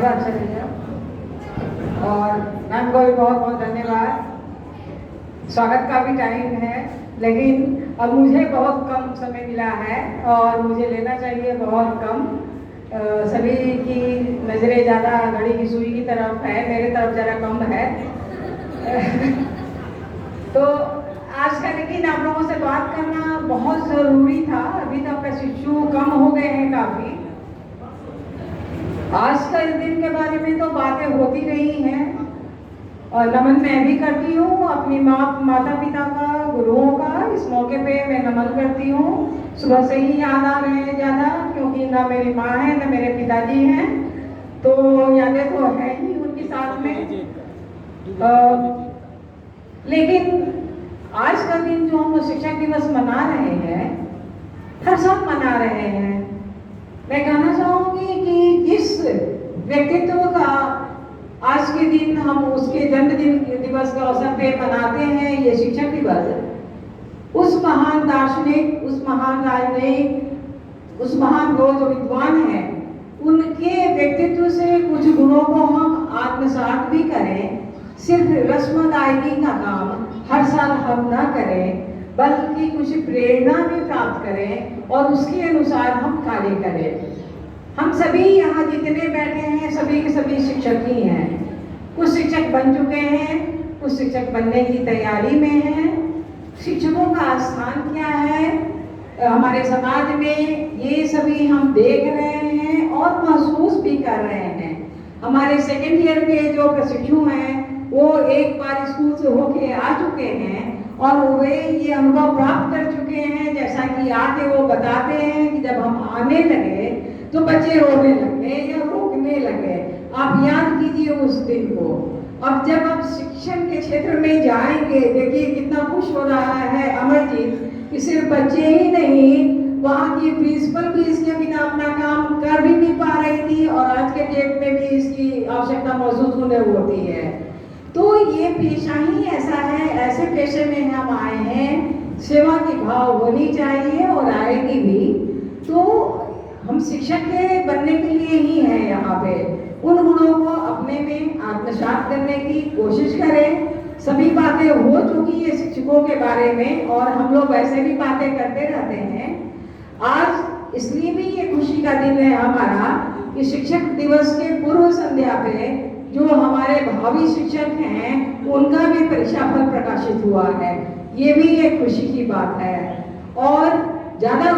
धन्यवाद चलेगा। और मैम को भी बहुत बहुत धन्यवाद। स्वागत का भी टाइम है, लेकिन अब मुझे बहुत कम समय मिला है और मुझे लेना चाहिए बहुत कम। सभी की नज़रें ज़्यादा घड़ी की सुई की तरफ है, मेरे तरफ ज़रा कम है। तो आज का लेकिन आप लोगों से बात करना बहुत ज़रूरी था। अभी तक प्रशिक्षु कम हो गए हैं काफ़ी। आज का इस दिन के बारे में तो बातें होती रही हैं और नमन मैं भी करती हूँ अपनी माता पिता का, गुरुओं का। इस मौके पे मैं नमन करती हूँ। सुबह से ही याद आ रहे हैं ज़्यादा, क्योंकि ना मेरी माँ है ना मेरे पिताजी हैं, तो यादें तो है ही उनके साथ में। लेकिन आज का दिन जो हम शिक्षक दिवस मना रहे हैं, हर साल मना रहे हैं। मैं कहना चाहूँगी कि जिस व्यक्तित्व का आज के दिन हम उसके जन्मदिन दिवस के अवसर पे मनाते हैं ये शिक्षक दिवस, उस महान दार्शनिक, उस महान राजनयिक, उस महान जो विद्वान हैं, उनके व्यक्तित्व से कुछ गुणों को हम आत्मसात भी करें। सिर्फ रस्म अदायगी का काम हर साल हम ना करें, बल्कि कुछ प्रेरणा भी प्राप्त करें और उसके अनुसार हम कार्य करें। हम सभी यहाँ जितने बैठे हैं सभी के सभी शिक्षक ही हैं। कुछ शिक्षक बन चुके हैं, कुछ शिक्षक बनने की तैयारी में हैं। शिक्षकों का स्थान क्या है हमारे समाज में, ये सभी हम देख रहे हैं और महसूस भी कर रहे हैं। हमारे सेकेंड ईयर के जो प्रशिक्षु हैं वो एक बार स्कूल से होके आ चुके हैं और वे ये अनुभव प्राप्त कर चुके हैं, जैसा कि आगे वो बताते हैं कि जब हम आने लगे तो बच्चे रोने लगे या रोकने लगे। आप याद कीजिए उस दिन को। अब जब आप शिक्षण के क्षेत्र में जाएंगे, देखिए कितना खुश हो रहा है अमरजीत कि सिर्फ बच्चे ही नहीं, वहाँ की प्रिंसिपल भी इसके बिना अपना काम कर भी नहीं पा रही थी और आज के डेट में भी इसकी आवश्यकता महसूस होने होती है। तो ये पेशा ही ऐसा है, ऐसे पेशे में हम आए हैं, सेवा की भाव होनी चाहिए और आएगी भी। तो हम शिक्षक के बनने के लिए ही हैं यहाँ पे। उन गुणों को अपने में आत्मसात करने की कोशिश करें। सभी बातें हो चुकी है शिक्षकों के बारे में और हम लोग वैसे भी बातें करते रहते हैं। आज इसलिए भी ये खुशी का दिन है हमारा कि शिक्षक दिवस के पूर्व संध्या पे जो हमारे भावी शिक्षक हैं उनका भी परीक्षा फल प्रकाशित हुआ है। ये भी एक खुशी की बात है और ज़्यादा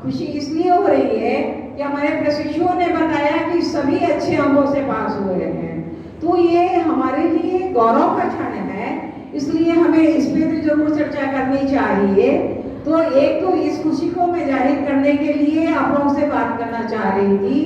खुशी इसलिए हो रही है कि हमारे प्रशिक्षुओं ने बताया कि सभी अच्छे अंकों से पास हुए हैं। तो ये हमारे लिए गौरव का क्षण है, इसलिए हमें इस पे तो जरूर चर्चा करनी चाहिए। तो एक तो इस खुशी को मैं जाहिर करने के लिए आप लोगों से बात करना चाह रही थी।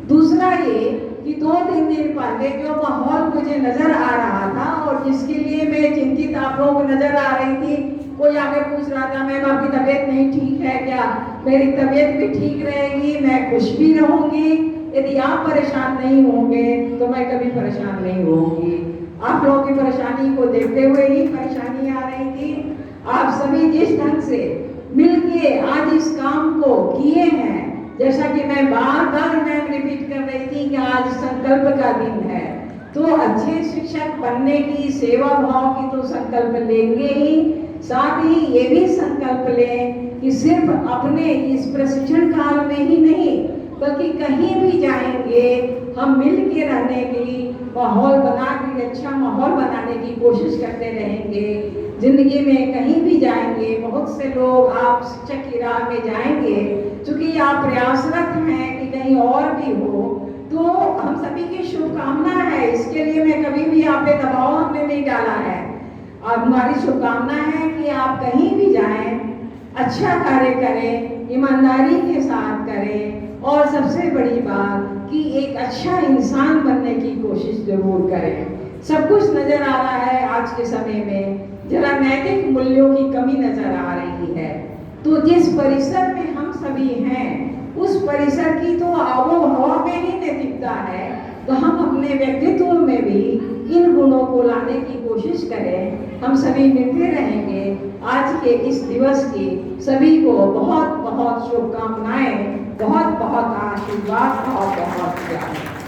दूसरा ये कि 2-3 दिन पहले जो माहौल मुझे नजर आ रहा था और जिसके लिए मैं चिंतित आप लोगों को नजर आ रही थी, कोई आगे पूछ रहा था मैम आपकी तबीयत नहीं ठीक है क्या? मेरी तबीयत भी ठीक रहेगी, मैं खुश भी रहूंगी। यदि आप परेशान नहीं होंगे तो मैं कभी परेशान नहीं होंगी। आप लोगों की परेशानी को देखते हुए ही परेशानी आ रही थी। आप सभी जिस ढंग से मिलके आज इस काम को किए हैं, जैसा कि मैं बार-बार रिपीट कर रही थी कि आज संकल्प का दिन है, तो अच्छे शिक्षक बनने की, सेवा भाव की तो संकल्प लेंगे ही, साथ ही ये भी संकल्प लें कि सिर्फ अपने इस प्रशिक्षण काल में ही नहीं बल्कि कहीं भी जाएंगे हम मिल के रहने की माहौल बना के, अच्छा माहौल बनाने की कोशिश करते रहेंगे। जिंदगी में कहीं भी जाएंगे, बहुत से लोग आप शिक्षक की राह में जाएंगे, चूंकि आप प्रयासरत हैं कि कहीं और भी हो, तो हम सभी की शुभकामना है। इसके लिए मैं कभी भी आप पे दबाव हमने नहीं डाला है। और हमारी शुभकामना है कि आप कहीं भी जाएं, अच्छा कार्य करें, ईमानदारी के साथ करें और सबसे बड़ी बात कि एक अच्छा इंसान बनने की कोशिश जरूर करें। सब कुछ नजर आ रहा है आज के समय में, जरा नैतिक मूल्यों की कमी नजर आ रही है। तो जिस परिसर में हम सभी हैं उस परिसर की तो आबो हवा में ही नैतिकता है, तो हम अपने व्यक्तित्व में भी इन गुणों को लाने की कोशिश करें। हम सभी मिलते रहेंगे। आज के इस दिवस की सभी को बहुत बहुत शुभकामनाएं, बहुत बहुत आशीर्वाद और बहुत प्यार।